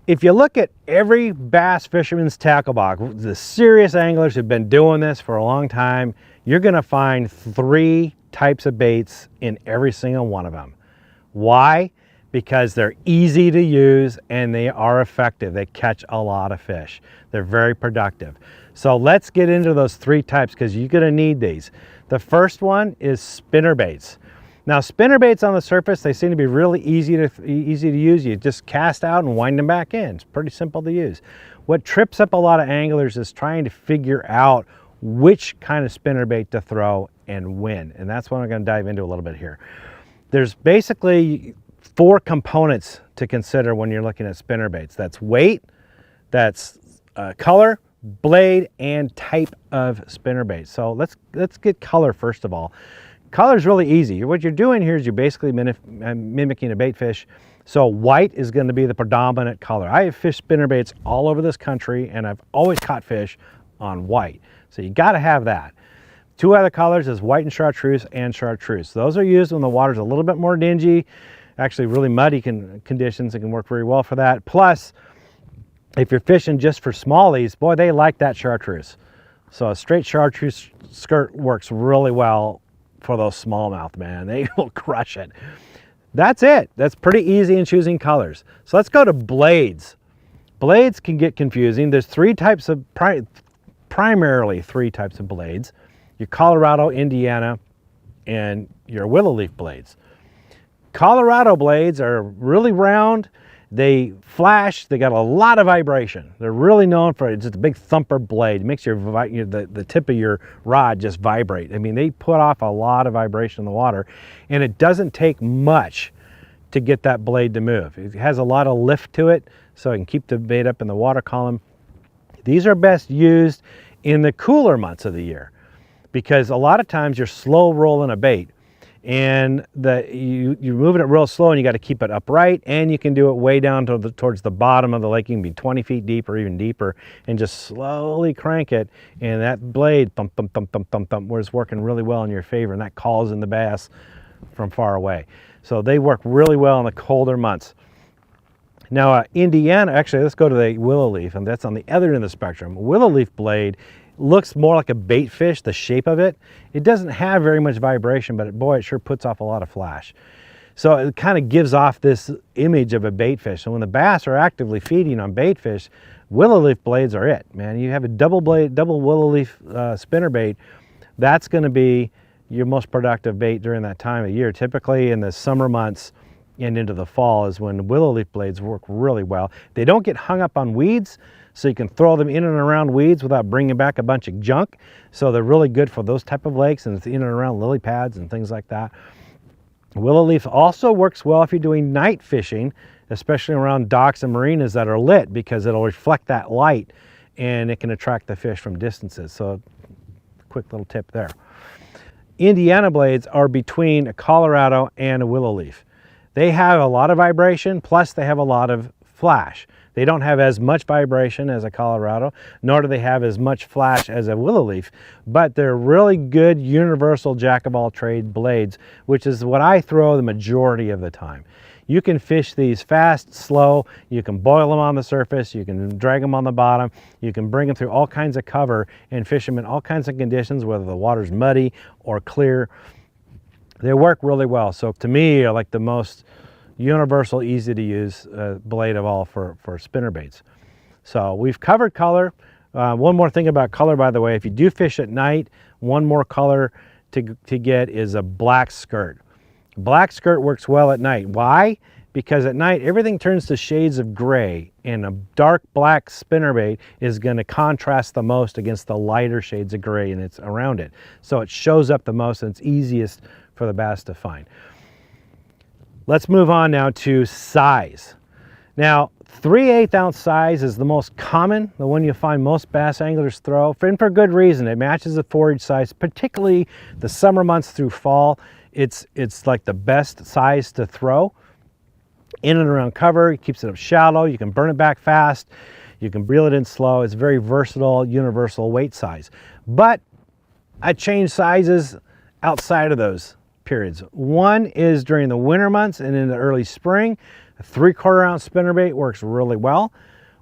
If you look at every bass fisherman's tackle box, the serious anglers who've been doing this for a long time, you're gonna find 3 types of baits in every single one of them. Why? Because they're easy to use and they are effective. They catch a lot of fish. They're very productive. So let's get into those 3 types because you're gonna need these. The first one is spinnerbaits. Now spinnerbaits on the surface, they seem to be really easy to use. You just cast out and wind them back in. It's pretty simple to use. What trips up a lot of anglers is trying to figure out which kind of spinnerbait to throw and when. And that's what I'm going to dive into a little bit here. There's basically 4 components to consider when you're looking at spinnerbaits. That's weight, that's color, blade, and type of spinnerbait. So let's get color first of all. Color is really easy. What you're doing here is you're basically mimicking a bait fish. So white is going to be the predominant color. I have fished spinnerbaits all over this country and I've always caught fish on white. So you got to have that. 2 other colors is white and chartreuse and chartreuse. Those are used when the water's a little bit more dingy, actually really muddy conditions. It can work very well for that. Plus, if you're fishing just for smallies, boy, they like that chartreuse. So a straight chartreuse skirt works really well for those smallmouth, man. They will crush it. That's it. That's pretty easy in choosing colors. So let's go to blades. Blades can get confusing. There's 3 types of, primarily 3 types of blades. Your Colorado, Indiana, and your willow leaf blades. Colorado blades are really round. They flash, they got a lot of vibration. They're really known for it. It's just a big thumper blade. It makes the tip of your rod just vibrate. I mean, they put off a lot of vibration in the water, and it doesn't take much to get that blade to move. It has a lot of lift to it, so it can keep the bait up in the water column. These are best used in the cooler months of the year because a lot of times you're slow rolling a bait. And you're moving it real slow and you got to keep it upright, and you can do it way down towards the bottom of the lake. You can be 20 feet deep or even deeper and just slowly crank it, and that blade thump thump thump thump thump thump, where it's working really well in your favor, and that calls in the bass from far away. So they work really well in the colder months. Now Indiana, actually let's go to the willow leaf, and that's on the other end of the spectrum. Willow leaf blade looks more like a bait fish, the shape of it. It doesn't have very much vibration, but boy, it sure puts off a lot of flash. So it kind of gives off this image of a bait fish. So when the bass are actively feeding on bait fish, willow leaf blades are it, man. You have a double willow leaf spinnerbait, that's going to be your most productive bait during that time of year. Typically in the summer months and into the fall is when willow leaf blades work really well. They don't get hung up on weeds, so you can throw them in and around weeds without bringing back a bunch of junk. So they're really good for those type of lakes, and it's in and around lily pads and things like that. Willow leaf also works well if you're doing night fishing, especially around docks and marinas that are lit, because it'll reflect that light and it can attract the fish from distances. So quick little tip there. Indiana blades are between a Colorado and a willow leaf. They have a lot of vibration, plus they have a lot of flash. They don't have as much vibration as a Colorado, nor do they have as much flash as a willow leaf, but they're really good universal jack-of-all-trade blades, which is what I throw the majority of the time. You can fish these fast, slow, you can boil them on the surface, you can drag them on the bottom, you can bring them through all kinds of cover and fish them in all kinds of conditions, whether the water's muddy or clear. They work really well. So to me, I like the most universal, easy to use blade of all for spinnerbaits. So we've covered color. One more thing about color, by the way, if you do fish at night, one more color to get is a black skirt. Black skirt works well at night. Why? Because at night everything turns to shades of gray, and a dark black spinnerbait is going to contrast the most against the lighter shades of gray and it's around it. So it shows up the most and it's easiest for the bass to find. Let's move on now to size. Now, 3/8 ounce size is the most common, the one you find most bass anglers throw, and for good reason. It matches the forage size, particularly the summer months through fall. It's like the best size to throw. In and around cover, it keeps it up shallow, you can burn it back fast, you can reel it in slow. It's very versatile, universal weight size. But I change sizes outside of those periods. One is during the winter months and in the early spring. A 3/4 ounce spinnerbait works really well.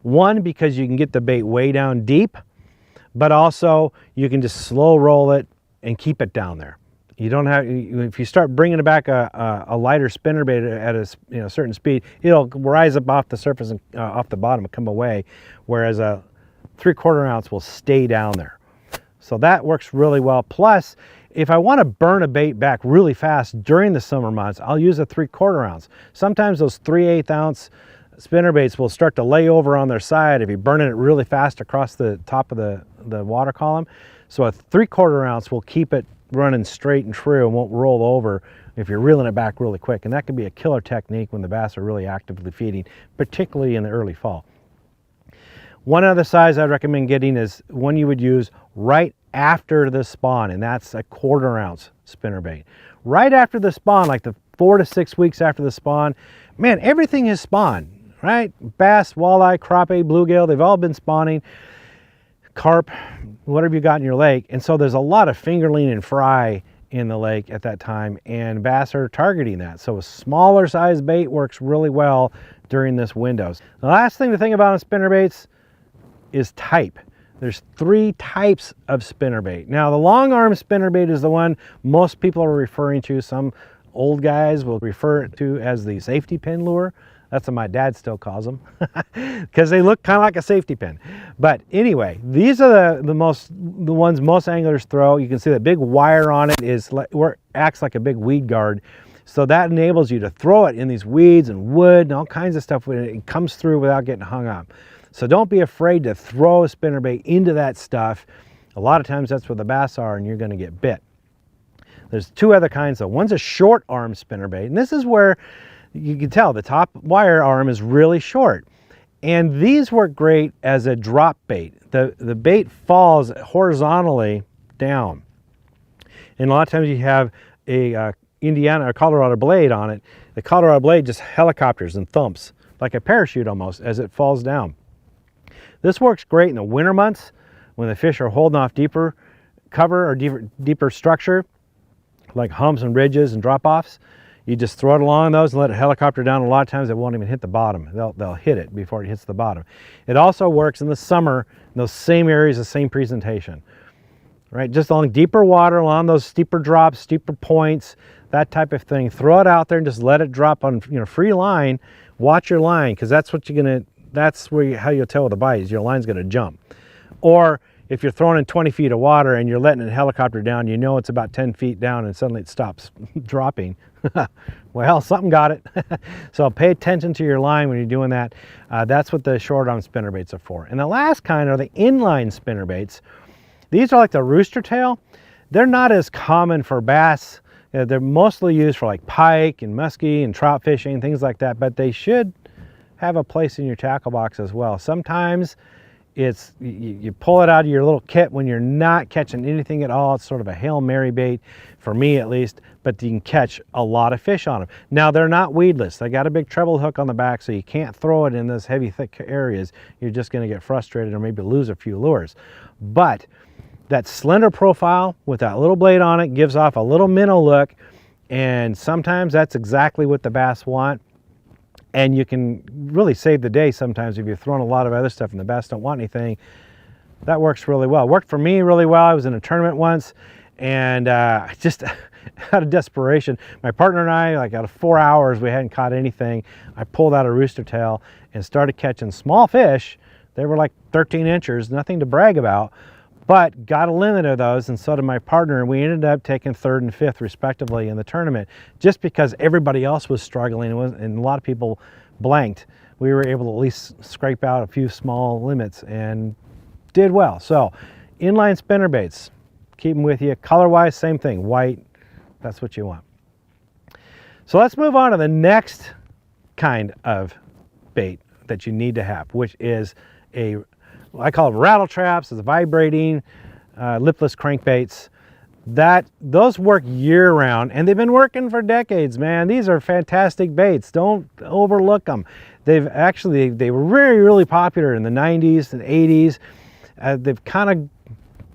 One, because you can get the bait way down deep, but also you can just slow roll it and keep it down there. You don't have, if you start bringing it back a lighter spinnerbait at a certain speed, it'll rise up off the surface and off the bottom and come away, whereas a 3/4 ounce will stay down there. So that works really well. Plus, if I want to burn a bait back really fast during the summer months, I'll use a 3/4 ounce. Sometimes those 3/8 ounce spinnerbaits will start to lay over on their side if you're burning it really fast across the top of the water column. So a 3/4 ounce will keep it running straight and true and won't roll over if you're reeling it back really quick. And that can be a killer technique when the bass are really actively feeding, particularly in the early fall. One other size I'd recommend getting is one you would use right after the spawn, and that's a 1/4 ounce spinnerbait. Right after the spawn, like the 4 to 6 weeks after the spawn, man, everything has spawned, right? Bass, walleye, crappie, bluegill, they've all been spawning. Carp, whatever you got in your lake. And so there's a lot of fingerling and fry in the lake at that time, and bass are targeting that. So a smaller size bait works really well during this windows. The last thing to think about on spinnerbaits is type. There's 3 types of spinnerbait. Now the long arm spinnerbait is the one most people are referring to. Some old guys will refer it to as the safety pin lure. That's what my dad still calls them because they look kind of like a safety pin. But anyway, these are the ones most anglers throw. You can see the big wire on it acts like a big weed guard. So that enables you to throw it in these weeds and wood and all kinds of stuff when it comes through without getting hung up. So don't be afraid to throw a spinnerbait into that stuff. A lot of times that's where the bass are and you're going to get bit. There's 2 other kinds though. One's a short arm spinnerbait, and this is where you can tell the top wire arm is really short. And these work great as a drop bait. The bait falls horizontally down. And a lot of times you have a Indiana or Colorado blade on it. The Colorado blade just helicopters and thumps like a parachute almost as it falls down. This works great in the winter months when the fish are holding off deeper cover or deeper structure, like humps and ridges and drop-offs. You just throw it along those and let it helicopter down. A lot of times it won't even hit the bottom. They'll hit it before it hits the bottom. It also works in the summer in those same areas, the same presentation, right? Just along deeper water, along those steeper drops, steeper points, that type of thing. Throw it out there and just let it drop on free line. Watch your line, because that's what how you'll tell with the bite is your line's gonna jump. Or if you're throwing in 20 feet of water and you're letting it helicopter down, you know it's about 10 feet down and suddenly it stops dropping. Well, something got it. So pay attention to your line when you're doing that. That's what the short arm spinnerbaits are for. And the last kind are the inline spinnerbaits. These are like the rooster tail. They're not as common for bass. They're mostly used for like pike and muskie and trout fishing, things like that, but they should have a place in your tackle box as well. Sometimes you pull it out of your little kit when you're not catching anything at all. It's sort of a Hail Mary bait, for me at least, but you can catch a lot of fish on them. Now they're not weedless. They got a big treble hook on the back, so you can't throw it in those heavy, thick areas. You're just gonna get frustrated or maybe lose a few lures. But that slender profile with that little blade on it gives off a little minnow look, and sometimes that's exactly what the bass want. And you can really save the day sometimes if you're throwing a lot of other stuff and the bass don't want anything. That works really well. It worked for me really well. I was in a tournament once, and just out of desperation, my partner and I, like out of 4 hours, we hadn't caught anything. I pulled out a rooster tail and started catching small fish. They were like 13 inches, nothing to brag about, but got a limit of those, and so did my partner, and we ended up taking 3rd and 5th respectively in the tournament. Just because everybody else was struggling and a lot of people blanked, we were able to at least scrape out a few small limits and did well. So inline spinnerbaits, keep them with you. Color-wise, same thing, white, that's what you want. So let's move on to the next kind of bait that you need to have, which is I call it rattle traps. It's vibrating lipless crankbaits. Those work year round, and they've been working for decades, man. These are fantastic baits. Don't overlook them. They were really popular in the 90s and 80s. They've kind of,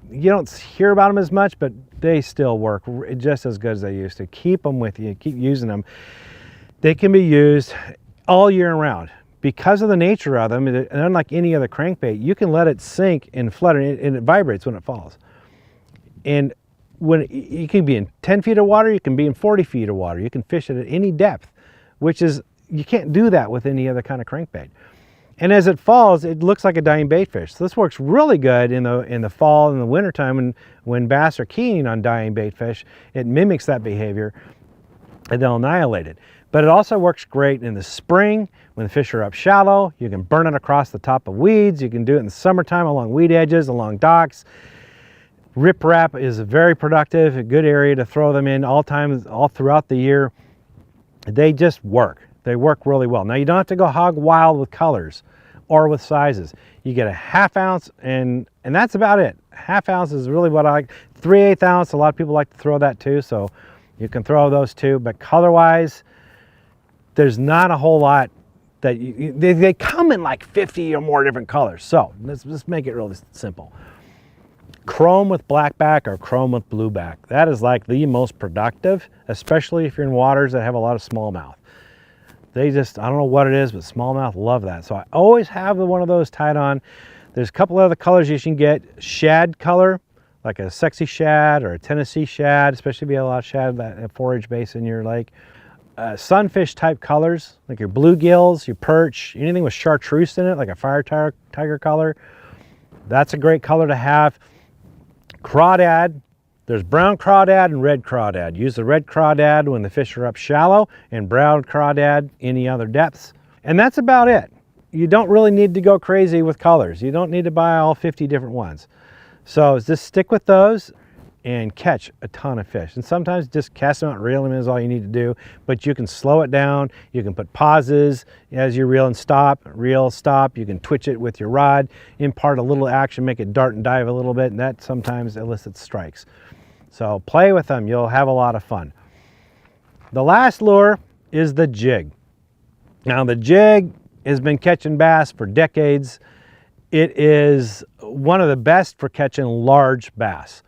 you don't hear about them as much, but they still work just as good as they used to. Keep them with you, keep using them. They can be used all year round. Because of the nature of them, and unlike any other crankbait, you can let it sink and flutter, and it vibrates when it falls. And when you can be in 10 feet of water, you can be in 40 feet of water. You can fish it at any depth, which is, you can't do that with any other kind of crankbait. And as it falls, it looks like a dying bait fish. So this works really good in the fall and the winter time when bass are keen on dying bait fish. It mimics that behavior and they'll annihilate it. But it also works great in the spring when the fish are up shallow. You can burn it across the top of weeds. You can do it in the summertime along weed edges, along docks. Riprap is very productive, a good area to throw them in all throughout the year. They just work. They work really well. Now you don't have to go hog wild with colors or with sizes. You get a 1/2 ounce and that's about it. 1/2 ounce is really what I like. 3/8 ounce, a lot of people like to throw that too, so you can throw those too. But color wise, there's not a whole lot that they come in like 50 or more different colors. So let's make it really simple. Chrome with blackback or chrome with blueback. That is like the most productive, especially if you're in waters that have a lot of smallmouth. They just, I don't know what it is, but smallmouth love that. So I always have one of those tied on. There's a couple other colors you can get. Shad color, like a sexy shad or a Tennessee shad, especially if you have a lot of shad that forage base in your lake. Sunfish type colors, like your bluegills, your perch, anything with chartreuse in it, like a fire tiger color. That's a great color to have. Crawdad, there's brown crawdad and red crawdad. Use the red crawdad when the fish are up shallow and brown crawdad any other depths. And that's about it. You don't really need to go crazy with colors. You don't need to buy all 50 different ones. So just stick with those and catch a ton of fish. And sometimes just cast them out and reel them in is all you need to do, but you can slow it down. You can put pauses as you reel and stop, reel, stop. You can twitch it with your rod, impart a little action, make it dart and dive a little bit, and that sometimes elicits strikes. So play with them, you'll have a lot of fun. The last lure is the jig. Now the jig has been catching bass for decades. It is one of the best for catching large bass.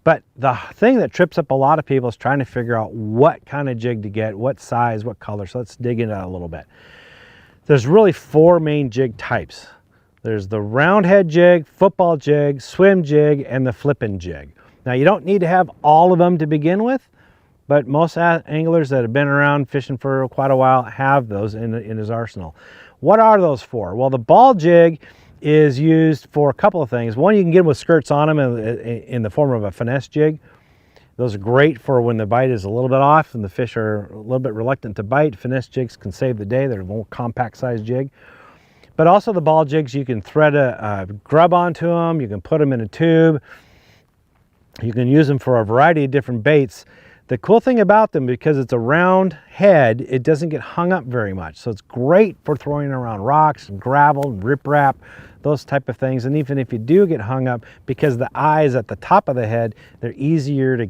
But the thing that trips up a lot of people is trying to figure out what kind of jig to get, what size, what color. So let's dig into that a little bit. There's really 4 main jig types. There's the round head jig, football jig, swim jig, and the flippin' jig. Now you don't need to have all of them to begin with, but most anglers that have been around fishing for quite a while have those in his arsenal. What are those for? Well, the ball jig is used for a couple of things. One, you can get them with skirts on them in the form of a finesse jig. Those are great for when the bite is a little bit off and the fish are a little bit reluctant to bite. Finesse jigs can save the day. They're a more compact size jig. But also the ball jigs, you can thread a grub onto them. You can put them in a tube. You can use them for a variety of different baits. The cool thing about them, because it's a round head, it doesn't get hung up very much. So it's great for throwing around rocks and gravel and riprap, those type of things. And even if you do get hung up, because the eye is at the top of the head, they're easier to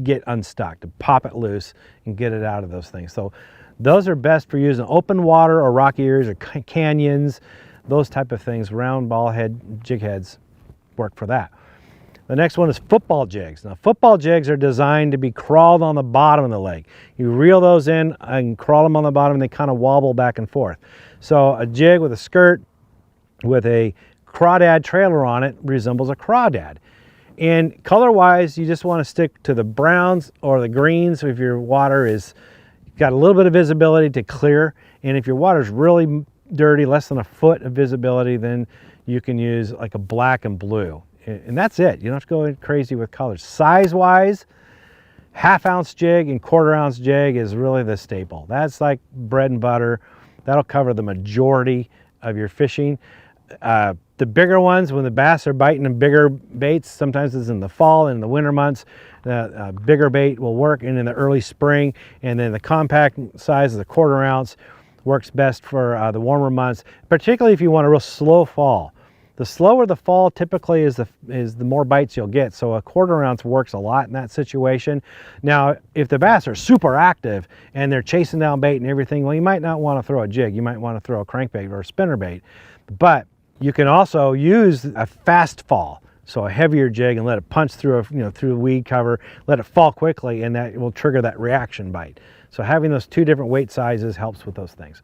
get unstuck, to pop it loose and get it out of those things. So those are best for using open water or rocky areas or canyons, those type of things. Round ball head jig heads work for that. The next one is football jigs. Now football jigs are designed to be crawled on the bottom of the lake. You reel those in and crawl them on the bottom and they kind of wobble back and forth. So a jig with a skirt with a crawdad trailer on it resembles a crawdad. And color wise, you just want to stick to the browns or the greens if your water is got a little bit of visibility to clear. And if your water is really dirty, less than a foot of visibility, then you can use like a black and blue. And that's it. You don't have to go crazy with colors. Size wise, 1/2 ounce jig and 1/4 ounce jig is really the staple. That's like bread and butter. That'll cover the majority of your fishing. The bigger ones, when the bass are biting in bigger baits, sometimes it's in the fall and in the winter months, the bigger bait will work, and in the early spring. And then the compact size of the 1/4 ounce works best for the warmer months, particularly if you want a real slow fall. The slower the fall typically is the more bites you'll get. So a 1/4 ounce works a lot in that situation. Now, if the bass are super active and they're chasing down bait and everything, well, you might not want to throw a jig. You might want to throw a crankbait or a spinnerbait. But you can also use a fast fall. So a heavier jig and let it punch through through the weed cover, let it fall quickly, and that will trigger that reaction bite. So having those 2 different weight sizes helps with those things.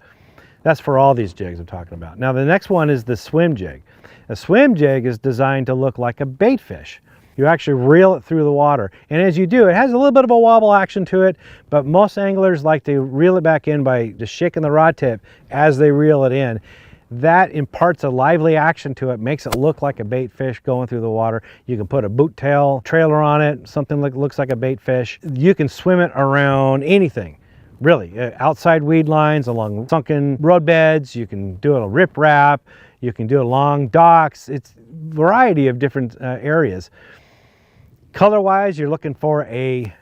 That's for all these jigs I'm talking about. Now the next one is the swim jig. A swim jig is designed to look like a bait fish. You actually reel it through the water. And as you do, it has a little bit of a wobble action to it, but most anglers like to reel it back in by just shaking the rod tip as they reel it in. That imparts a lively action to it, makes it look like a bait fish going through the water. You can put a boot tail trailer on it, something that looks like a bait fish. You can swim it around anything, really. Outside weed lines, along sunken roadbeds. You can do a rip wrap. You can do it along docks. It's a variety of different areas. Color-wise, you're looking for a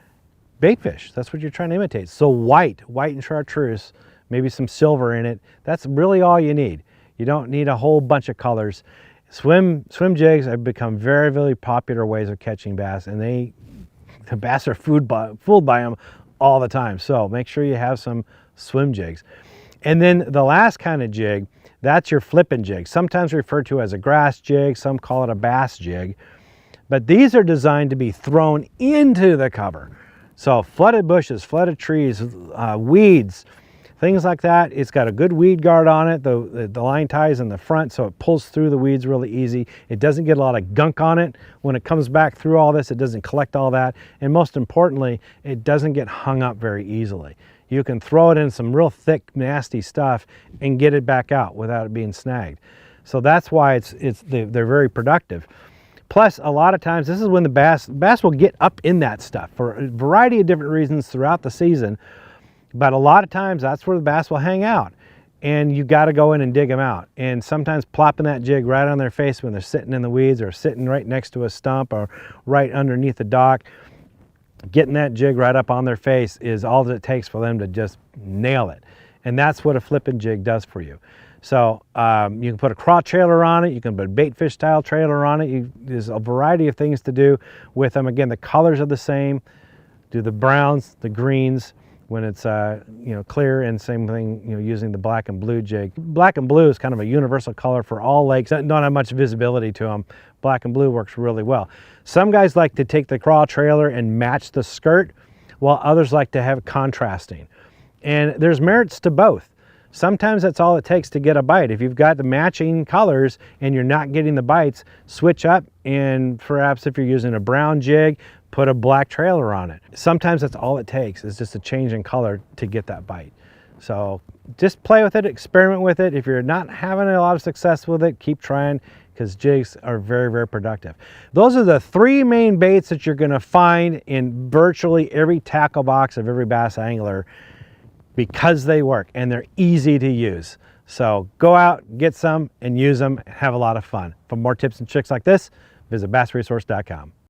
bait fish. That's what you're trying to imitate. So white and chartreuse, maybe some silver in it. That's really all you need. You don't need a whole bunch of colors. Swim jigs have become very, very popular ways of catching bass, and the bass are fooled by them all the time. So make sure you have some swim jigs. And then the last kind of jig, that's your flipping jig, sometimes referred to as a grass jig, some call it a bass jig. But these are designed to be thrown into the cover. So flooded bushes, flooded trees, weeds, things like that. It's got a good weed guard on it. The line ties in the front, so it pulls through the weeds really easy. It doesn't get a lot of gunk on it. When it comes back through all this, it doesn't collect all that. And most importantly, it doesn't get hung up very easily. You can throw it in some real thick, nasty stuff and get it back out without it being snagged. So that's why they're very productive. Plus, a lot of times, this is when the bass will get up in that stuff for a variety of different reasons throughout the season. But a lot of times, that's where the bass will hang out. And you got to go in and dig them out. And sometimes plopping that jig right on their face when they're sitting in the weeds or sitting right next to a stump or right underneath the dock, getting that jig right up on their face is all that it takes for them to just nail it. And that's what a flipping jig does for you. So you can put a craw trailer on it, you can put a bait fish style trailer on it. There's a variety of things to do with them. Again, the colors are the same. Do the browns, the greens when it's clear, and same thing using the black and blue jig. Black and blue is kind of a universal color for all lakes. Don't have much visibility to them. Black and blue works really well. Some guys like to take the craw trailer and match the skirt, while others like to have contrasting. And there's merits to both. Sometimes that's all it takes to get a bite. If you've got the matching colors and you're not getting the bites, switch up, and perhaps if you're using a brown jig, put a black trailer on it. Sometimes that's all it takes, is just a change in color to get that bite. So just play with it, experiment with it. If you're not having a lot of success with it, keep trying, because jigs are very, very productive. Those are the three main baits that you're gonna find in virtually every tackle box of every bass angler, because they work and they're easy to use. So go out, get some, and use them, and have a lot of fun. For more tips and tricks like this, visit bassresource.com.